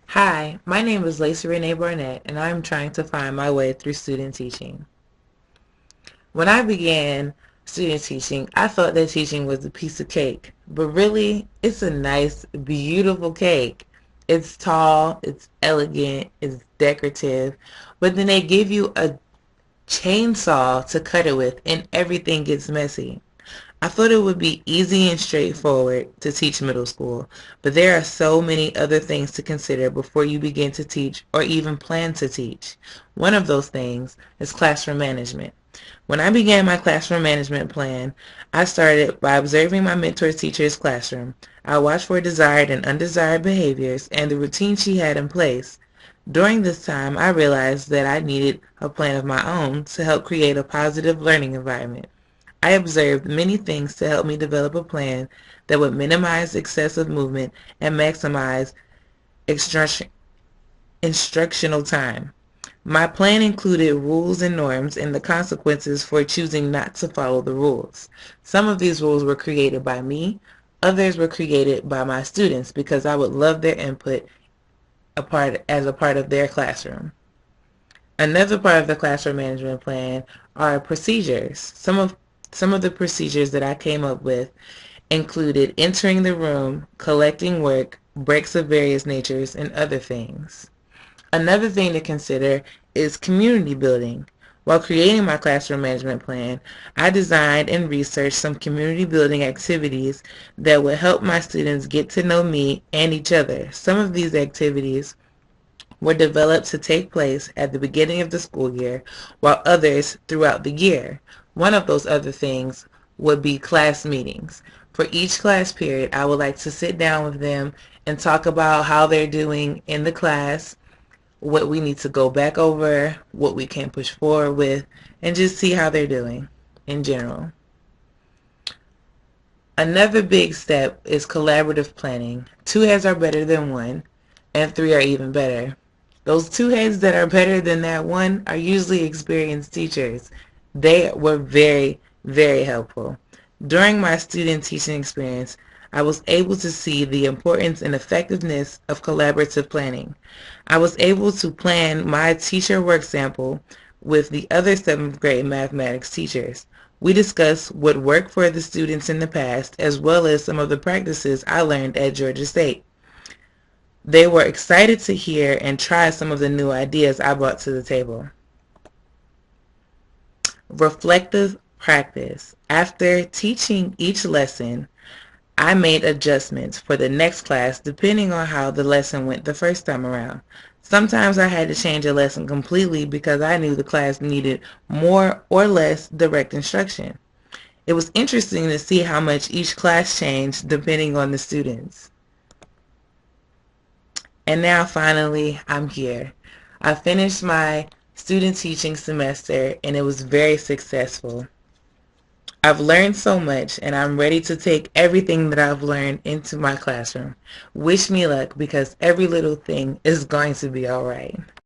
Hi, my name is Lacey Renee Barnett, and I'm trying to find my way through student teaching. When I began student teaching, I thought that teaching was a piece of cake, but really, it's a nice, beautiful cake. It's tall, it's elegant, it's decorative, but then they give you a chainsaw to cut it with, and everything gets messy. I thought it would be easy and straightforward to teach middle school, but there are so many other things to consider before you begin to teach or even plan to teach. One of those things is classroom management. When I began my classroom management plan, I started by observing my mentor teacher's classroom. I watched for desired and undesired behaviors and the routine she had in place. During this time, I realized that I needed a plan of my own to help create a positive learning environment. I observed many things to help me develop a plan that would minimize excessive movement and maximize instructional time. My plan included rules and norms and the consequences for choosing not to follow the rules. Some of these rules were created by me, others were created by my students because I would love their input as a part of their classroom. Another part of the classroom management plan are procedures. Some of the procedures that I came up with included entering the room, collecting work, breaks of various natures, and other things. Another thing to consider is community building. While creating my classroom management plan, I designed and researched some community building activities that would help my students get to know me and each other. Some of these activities were developed to take place at the beginning of the school year, while others throughout the year. One of those other things would be class meetings. For each class period, I would like to sit down with them and talk about how they're doing in the class, what we need to go back over, what we can push forward with, and just see how they're doing in general. Another big step is collaborative planning. Two heads are better than one, and three are even better. Those two heads that are better than that one are usually experienced teachers. They were very, very helpful. During my student teaching experience, I was able to see the importance and effectiveness of collaborative planning. I was able to plan my teacher work sample with the other 7th grade mathematics teachers. We discussed what worked for the students in the past as well as some of the practices I learned at Georgia State. They were excited to hear and try some of the new ideas I brought to the table. Reflective practice. After teaching each lesson, I made adjustments for the next class depending on how the lesson went the first time around. Sometimes I had to change a lesson completely because I knew the class needed more or less direct instruction. It was interesting to see how much each class changed depending on the students. And now finally, I'm here. I finished my student teaching semester and it was very successful. I've learned so much and I'm ready to take everything that I've learned into my classroom. Wish me luck because every little thing is going to be alright.